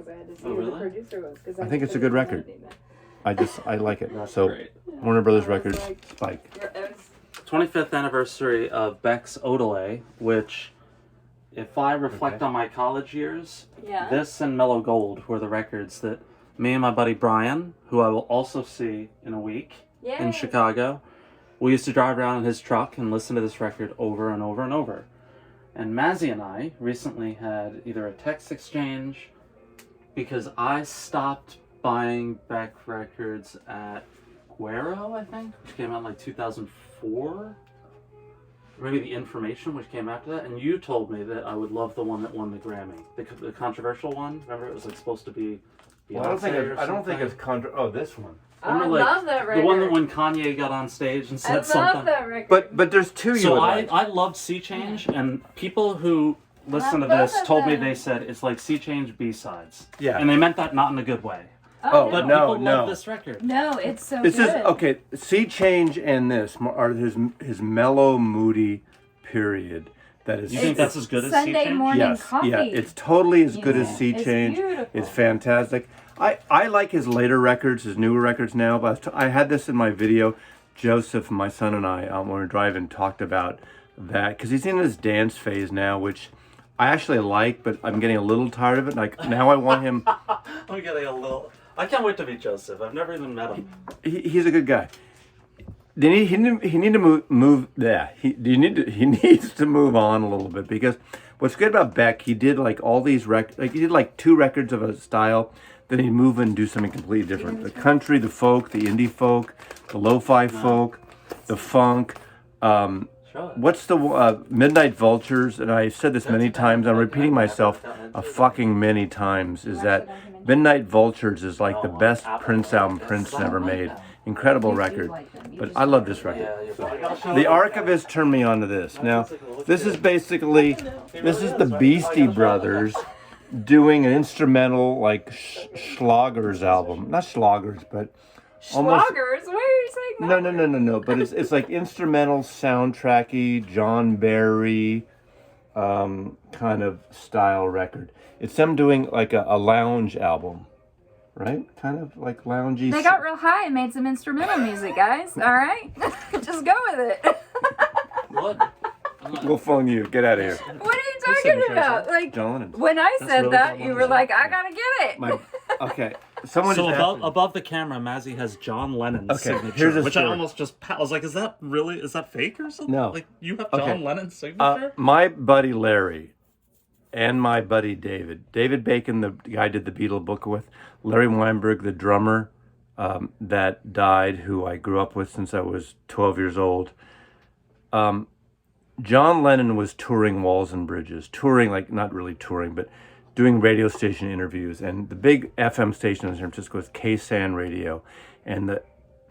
think it's a good record. I like it. So, Warner Brothers Records, Spike. 25th anniversary of Beck's Odelay, which, if I reflect on my college years, this and Mellow Gold were the records that me and my buddy Brian, who I will also see in a week in Chicago, we used to drive around in his truck and listen to this record over and over and over. And Mazzy and I recently had either a text exchange, because I stopped buying Beck records at Guero, I think, which came out in like 2004. Maybe The Information, which came after that. And you told me that I would love the one that won the Grammy. The controversial one. Remember, it was like supposed to be Beyonce I don't think it's Oh, this one. I love that record. The one that when Kanye got on stage and said something. I love that record. But there's two. So I loved Sea Change, and people who listen to this told me they said it's like Sea Change B-sides. Yeah. And they meant that not in a good way. Oh, But no, people no. love this record. No, it's so This good. is okay. Sea Change and this are his mellow, moody period. That is. You think that's as good as Sea Sunday Change? morning Yes, coffee. yeah, it's totally as good as Sea It's Change. beautiful. It's fantastic. I like his later records, his newer records now. But I had this in my video. Joseph, my son, and I, when we were driving, talked about that because he's in his dance phase now, which I actually like, but I'm getting a little tired of it. Like now, I want him. I'm getting a little. I can't wait to meet Joseph. I've never even met him. He's a good guy. He need to move. Yeah, he needs to move on a little bit, because what's good about Beck, he did like all these he did like 2 records of a style. Then he'd move and do something completely different. The country, the folk, the indie folk, the lo-fi folk, the funk. What's the Midnight Vultures? And I said this many times. I'm repeating myself a fucking many times. Is that Midnight Vultures is like the best Prince album Prince ever made. Incredible record. But I love this record. The Archivist turned me on to this. Now, this is basically, this is the Beastie Brothers doing an instrumental like Schlagers album. Not Schlagers, but almost. Schlagers? Why are you saying that? No. But it's like instrumental, soundtracky, John Barry kind of style record. It's them doing like a lounge album, right? Kind of like loungy. They got real high and made some instrumental music, guys. All right? Just go with it. What? We'll phone you. Get out of here. What are you talking about? Like, John Lennon. when I said really that, John you were Lennon. like, I gotta get it. Okay. Someone So just asked me. above the camera, Mazzy has John Lennon's Okay, signature, here's a which I story. almost just I was like, is that fake or something? No. Like you have Okay. John Lennon's signature? My buddy Larry and my buddy David Bacon, the guy I did the Beatles book with, Larry Weinberg, the drummer that died, who I grew up with since I was 12 years old. John Lennon was touring Walls and Bridges, like not really touring, but doing radio station interviews. And the big FM station in San Francisco was KSAN Radio. And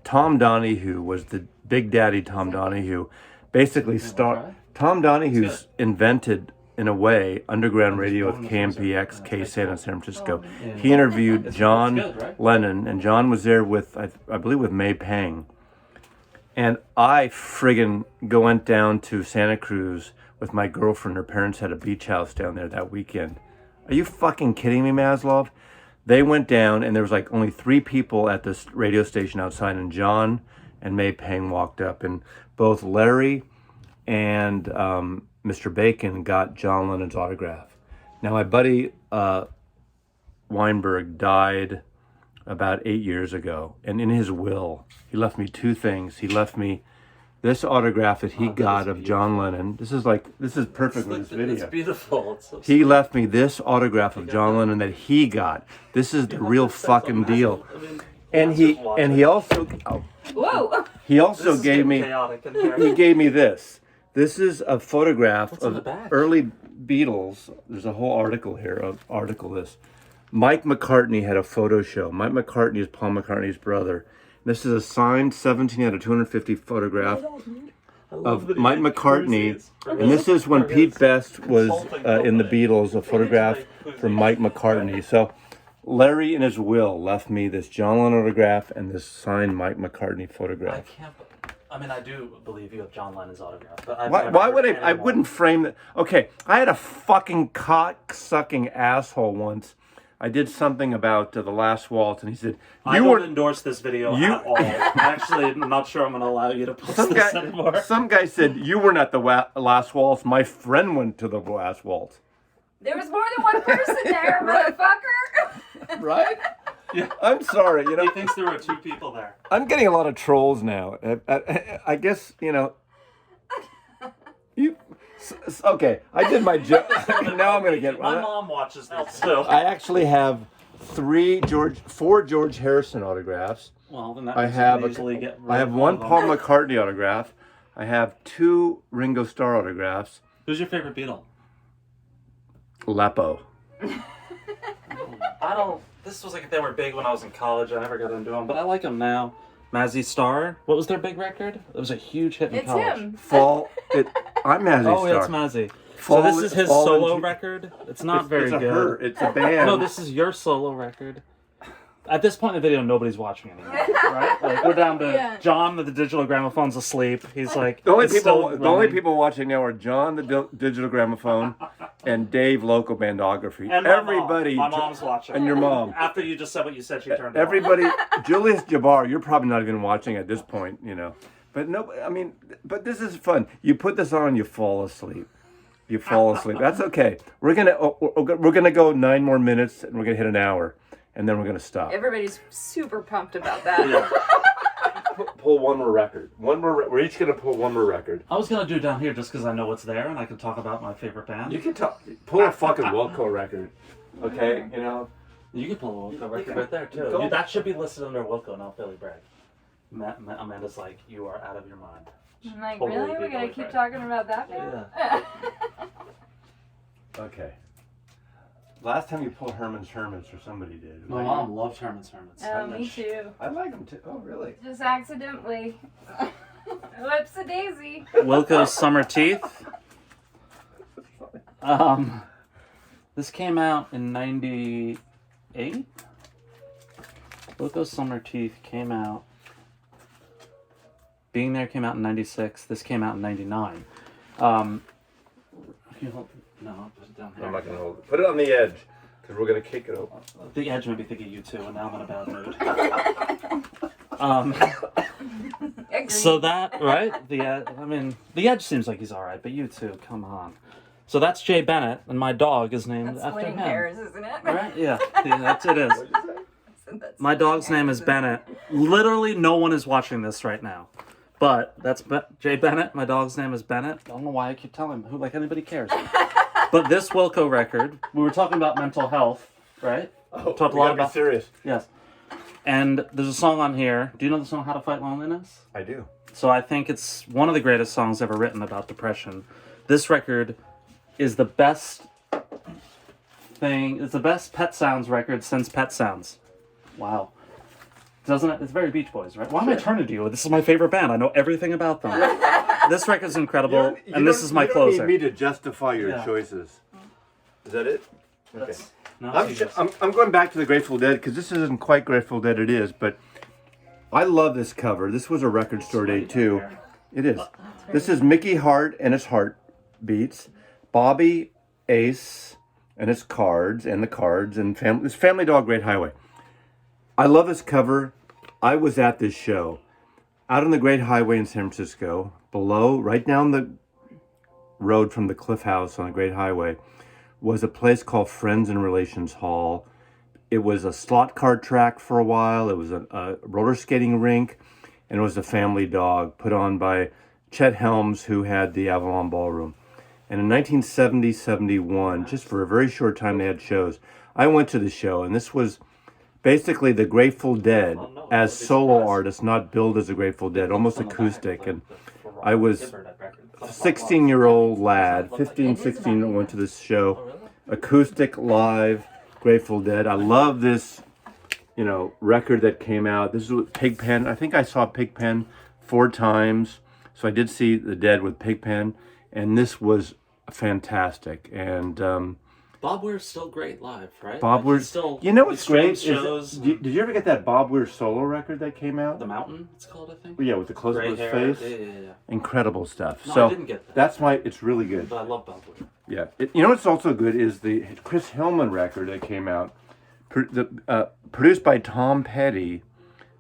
Tom Donahue was the Big Daddy Tom Donahue. Basically, Tom Donahue's invented, in a way, underground radio with KMPX, KSAN in San Francisco. He interviewed John Lennon, and John was there with, I believe, with May Pang. And I friggin' went down to Santa Cruz with my girlfriend. Her parents had a beach house down there that weekend. Are you fucking kidding me, Maslov? They went down, and there was like only 3 people at this radio station outside, and John and May Pang walked up, and both Larry and Mr. Bacon got John Lennon's autograph. Now, my buddy Weinberg died about 8 years ago, and in his will, he left me 2 things. He left me this autograph that he got of John Lennon. This is perfect with this video. It's beautiful. It's so He left me this autograph of John Lennon that he got. This is the real fucking deal. And he also Whoa! he also This is gave getting me chaotic in here. he gave me this. This is a photograph What's in the of back? early Beatles. There's a whole article here. This. Mike McCartney had a photo show. Mike McCartney is Paul McCartney's brother. This is a signed 17 out of 250 photograph of Mike McCartney. And this is when Pete Best was in the Beatles, a photograph from Mike McCartney. So Larry in his will left me this John Lennon autograph and this signed Mike McCartney photograph. I mean, I do believe you have John Lennon's autograph, but Why would I wouldn't frame that. Okay, I had a fucking cock-sucking asshole once. I did something about the last waltz, and he said, I don't endorse this video at all. Actually, I'm not sure I'm going to allow you to post this anymore. Some guy said, you were not the last waltz. My friend went to the last waltz. There was more than one person there, motherfucker. Right? Yeah. I'm sorry, He thinks there were 2 people there. I'm getting a lot of trolls now. I guess, okay, I did my job. Now I'm going to get... My mom watches this, too. I actually have 4 George Harrison autographs. Well, then that I means you have can easily get rid I have of one all of Paul them. McCartney autograph. I have 2 Ringo Starr autographs. Who's your favorite Beatle? Leppo. This was like if they were big when I was in college. I never got into them, but I like them now. Mazzy Star. What was their big record? It was a huge hit in It's college. him. I'm Mazzy Oh, Star. it's Mazzy. Fall- So this is his fall solo into- record. It's not very it's a good. her. It's a band. No, this is your solo record. At this point in the video, nobody's watching anymore, right? Like we're down to Yeah. John, the digital gramophone's asleep. He's like The only it's still people, the only running. people watching now are John, the digital gramophone, and Dave, local bandography. And Everybody, my mom's watching. and your mom. After you just said what you said, she turned. Everybody, Julius Jabbar, you're probably not even watching at this point, But no, I mean, but this is fun. You put this on, you fall asleep. You fall asleep. That's okay. We're gonna go 9 more minutes, and we're gonna hit an hour, and then we're gonna stop. Everybody's super pumped about that. Pull one more record. We're each gonna pull one more record. I was gonna do it down here just because I know what's there and I can talk about my favorite band. You can pull a fucking Wilco record. Okay, You can pull a Wilco record right there too. Go. That should be listed under Wilco, not Billy Bragg. Amanda's like, you are out of your mind. I'm like, Totally really? We're Billy gonna keep Bragg. talking about that now? Okay. Last time you pulled Herman's Hermits, or somebody did. My mom loved Herman's Hermits. Oh, me too. I like them too. Oh, really? Just accidentally. Whoopsie daisy. Wilco's Summer Teeth. This came out in '98. Wilco's Summer Teeth came out. Being There came out in '96. This came out in '99. Can you hold? No, I'll put it down here. I'm not gonna hold it. Put it on the edge, because we're gonna kick it open. The Edge made me think of you too, and now I'm in a bad mood. Agreed. So that, right? The Edge seems like he's all right, but you too, come on. So that's Jay Bennett, and my dog is named That's after splitting him. hairs, isn't it? Right? Yeah, that's it is. That's My dog's name is Bennett. Literally, no one is watching this right now. But that's Jay Bennett. My dog's name is Bennett. I don't know why I keep telling him. Like anybody cares. But this Wilco record, we were talking about mental health, right? Oh, Talked a lot about serious. Yes. And there's a song on here. Do you know the song How to Fight Loneliness? I do. So I think it's one of the greatest songs ever written about depression. This record is the best thing. It's the best Pet Sounds record since Pet Sounds. Wow. Doesn't it? It's very Beach Boys, right? Why am I turning to you? This is my favorite band. I know everything about them. This record's incredible, and this is my closer. You don't need me to justify your Yeah. choices. Is that it? Okay. No, I'm going back to the Grateful Dead, because this isn't quite Grateful Dead, it is, but I love this cover. This was a record store day too. It is. This is Mickey Hart and his Heartbeats, Bobby Ace and his cards, and this Family Dog Great Highway. I love this cover. I was at this show out on the Great Highway in San Francisco, below, right down the road from the Cliff House on the Great Highway, was a place called Friends and Relations Hall. It was a slot car track for a while. It was a roller skating rink, and it was a Family Dog put on by Chet Helms, who had the Avalon Ballroom. And in 1970-71, just for a very short time, they had shows. I went to the show, and this was basically the Grateful Dead as solo artists, not billed as a Grateful Dead, almost acoustic. And I was 16-year-old lad, 15, 16, went to this show, acoustic live Grateful Dead. I love this, record that came out. This is with Pigpen. I think I saw Pigpen 4 times. So I did see the Dead with Pigpen, and this was fantastic. And Bob Weir's still great live, right? Bob Weir's still. What's great shows. Did you ever get that Bob Weir solo record that came out? The Mountain, it's called, I think. Yeah, with the close up of his face. Yeah. Incredible stuff. No, so I didn't get that. that's why it's really good. But I love Bob Weir. Yeah, what's also good is the Chris Hillman record that came out, produced by Tom Petty,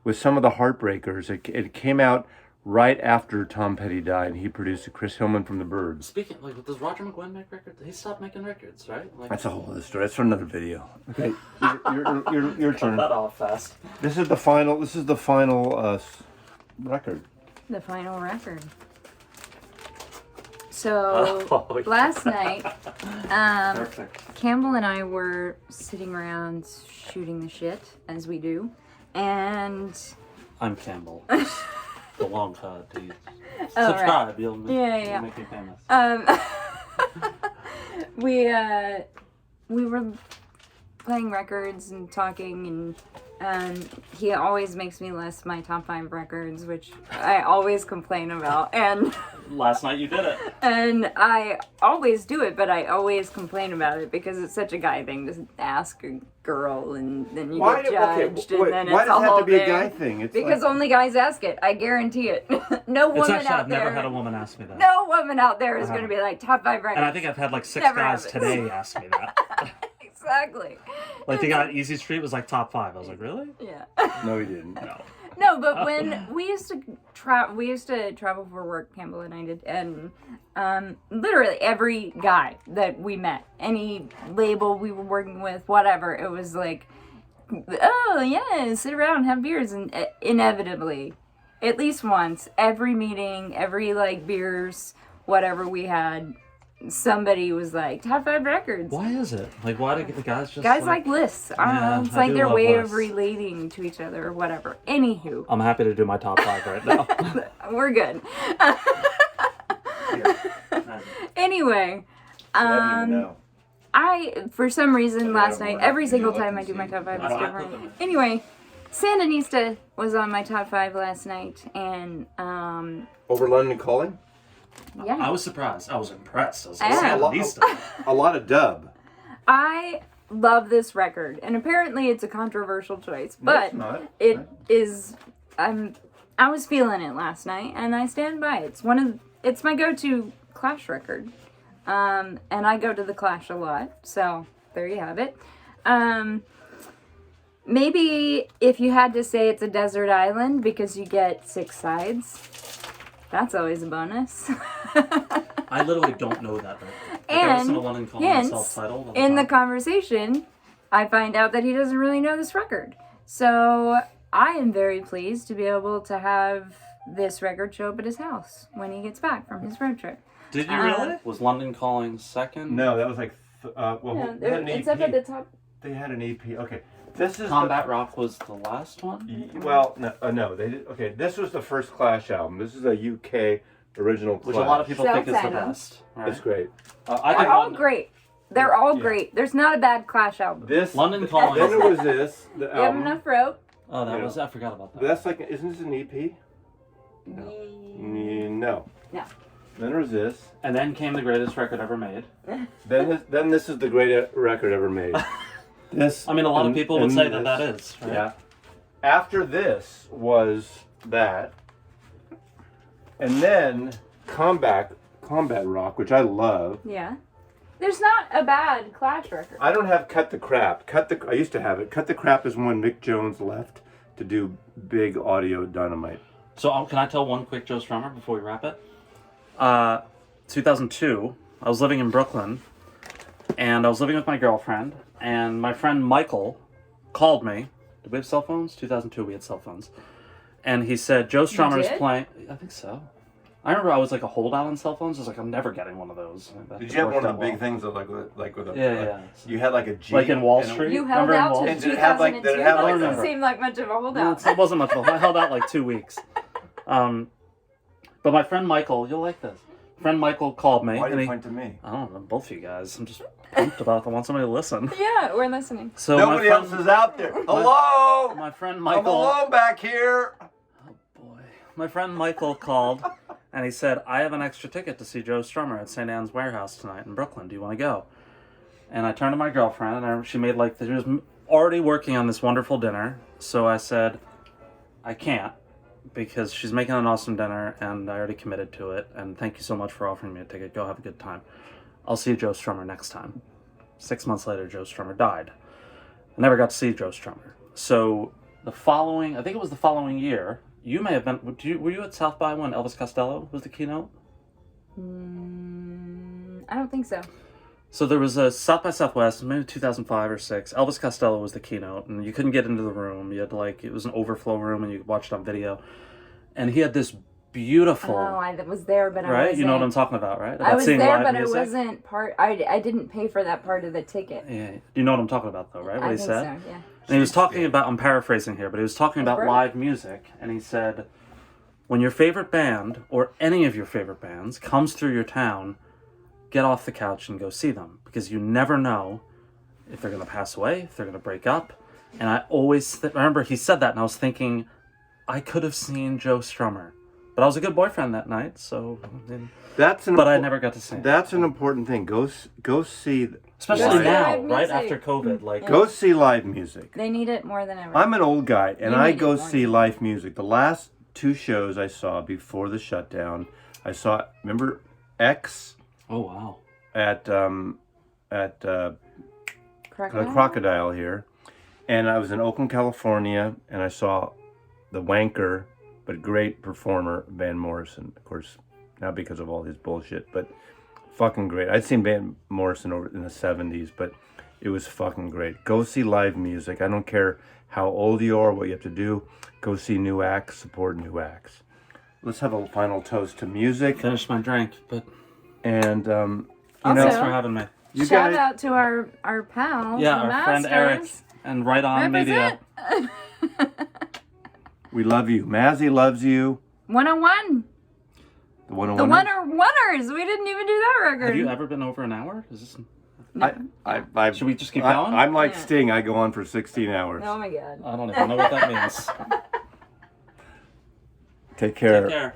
with some of the Heartbreakers. It came out right after Tom Petty died, and he produced it. Chris Hillman from the Byrds. Speaking, does Roger McGuinn make records? He stopped making records, right? That's a whole other story. That's for another video. Okay, your turn. Cut that off fast. This is the final. Record. The final record. So last night, Campbell and I were sitting around shooting the shit, as we do, and I'm Campbell. The long cut. Oh, Subscribe. right. You'll Yeah. make me famous. We were playing records and talking, and he always makes me list my top 5 records, which I always complain about, and Last night you did it. and I always do it, but I always complain about it because it's such a guy thing to ask a girl, and then you get judged, and then why it's does a it have whole to be a thing. guy thing? It's Because only guys ask it. I guarantee it. No It's woman actually, out I've there. never had a woman ask me that. No woman out there is going to be like top 5 records. And I think I've had 6 Never guys happens. today ask me that. Exactly. The guy at Easy Street was top 5. I was like, really? Yeah. no, he didn't. No. No, but when we used to travel for work, Campbell and I did, and literally every guy that we met, any label we were working with, whatever, it was like, oh yeah, sit around, have beers, and inevitably, at least once, every meeting, every beers, whatever we had, somebody was like, top 5 records. Why is it? Why do the guys just... Guys like lists. I don't know. It's I do their love way lists. of relating to each other or whatever. Anywho. I'm happy to do my top 5 right now. We're good. Anyway. I, for some reason, last night, every single time I do my top 5, it's different. Anyway, Sandinista was on my top 5 last night, and, Over London Calling? yeah. I was surprised. I was impressed. I was Yeah. Sandinista. A lot of dub. I love this record, and apparently it's a controversial choice, No, but it's not. it is. I was feeling it last night, and I stand by it. It's my go-to Clash record, and I go to the Clash a lot, so there you have it. Maybe if you had to say it's a desert island because you get 6 sides, that's always a bonus. I literally don't know that record. I And listen to London Calling hence, self-titled all in the time. conversation, I find out that he doesn't really know this record. So I am very pleased to be able to have this record show up at his house when he gets back from his road trip. Did you really? Was London Calling second? No, that was they had an it's EP. up at the top. They had an EP. Okay, this is Combat Rock was the last one? no, they did. Okay, this was the first Clash album. This is a UK original Clash. Which a lot of people think is the Self-titled. best. Right? It's great. I They're think all London, great. They're all great. There's not a bad Clash album. This London Calling. Then it was this. The You have album. enough rope? Oh, that Yeah. was... I forgot about that. But that's isn't this an EP? No. No. Then there was this. And then came the greatest record ever made. Then this is the greatest record ever made. This. I mean, a lot of and- people would and say this. that is. Right? Yeah. After this was that, and then Combat Rock, which I love. Yeah. There's not a bad Clash record. I don't have Cut the Crap. I used to have it. Cut the Crap is when Mick Jones left to do big audio dynamite. So can I tell one quick Joe Strummer before we wrap it? 2002, I was living in Brooklyn, and I was living with my girlfriend, and my friend Michael called me. Did we have cell phones? 2002, we had cell phones. And he said, Joe Strummer is did? playing... I think so. I remember I was like a holdout on cell phones. I was like, I'm never getting one of those. Did you have one of the big things that like with a Yeah. You had like a Jeep, Like in Wall and Street? You held Remember in out Wall to Street? Did it have, like- 2002. did it have, That like, doesn't a- seem like much of a No, holdout. it wasn't much of a I held out like 2 weeks. But my friend Michael, you'll like this. Friend Michael called me. Why do and you he, point to me? I don't know, both of you guys. I'm just pumped about it. I want somebody to listen. Yeah, we're listening. So Nobody my else friend, is out there. Hello. my friend I'm Michael. alone back here. Boy. My friend Michael called and he said, I have an extra ticket to see Joe Strummer at St. Anne's Warehouse tonight in Brooklyn. Do you want to go? And I turned to my girlfriend and she made she was already working on this wonderful dinner. So I said, I can't because she's making an awesome dinner and I already committed to it. And thank you so much for offering me a ticket. Go have a good time. I'll see Joe Strummer next time. 6 months later, Joe Strummer died. I never got to see Joe Strummer. So I think it was the following year, you may have been, were you at South by when Elvis Costello was the keynote? I don't think so. So there was a South by Southwest, maybe 2005 or 6. Elvis Costello was the keynote, and you couldn't get into the room. You had to it was an overflow room, and you could watch it on video. And he had this beautiful, Oh, I was there, but I right? wasn't. You know what I'm talking about, right? I was seeing there, live but music. it wasn't part. I didn't pay for that part of the ticket. Yeah, you know what I'm talking about, though, right? What I he think said. so. Yeah. And he was talking about, I'm paraphrasing here, but he was talking about right. live music, and he said, when your favorite band, or any of your favorite bands, comes through your town, get off the couch and go see them, because you never know if they're going to pass away, if they're going to break up. And I always, remember he said that, and I was thinking, I could have seen Joe Strummer. But I was a good boyfriend that night, so... But I never got to see him. That's an important thing. Go see. Especially Live now, music. right after COVID. Go see live music. They need it more than ever. I'm an old guy, and You I need it go more see than- live music. The last 2 shows I saw before the shutdown, remember X Oh, wow. at the Crocodile? Crocodile here, and I was in Oakland, California, and I saw the wanker but great performer Van Morrison. Of course, not because of all his bullshit, but fucking great. I'd seen Van Morrison over in the 70s, but it was fucking great. Go see live music. I don't care how old you are, what you have to do. Go see new acts, support new acts. Let's have a final toast to music. Finished my drink, but And, Also- thanks for having me. you Shout guys, out to our pal, Yeah, the our friend Eric Masters. and Right On Media. Represent. we love you. Mazzy loves you. 101. The 101. The Oneers. We didn't even do that record. Have you ever been over an hour? Is this? I Should we just keep going? I'm like Yeah. Sting. I go on for 16 hours. Oh my god. I don't even know what that means. Take care. Take care.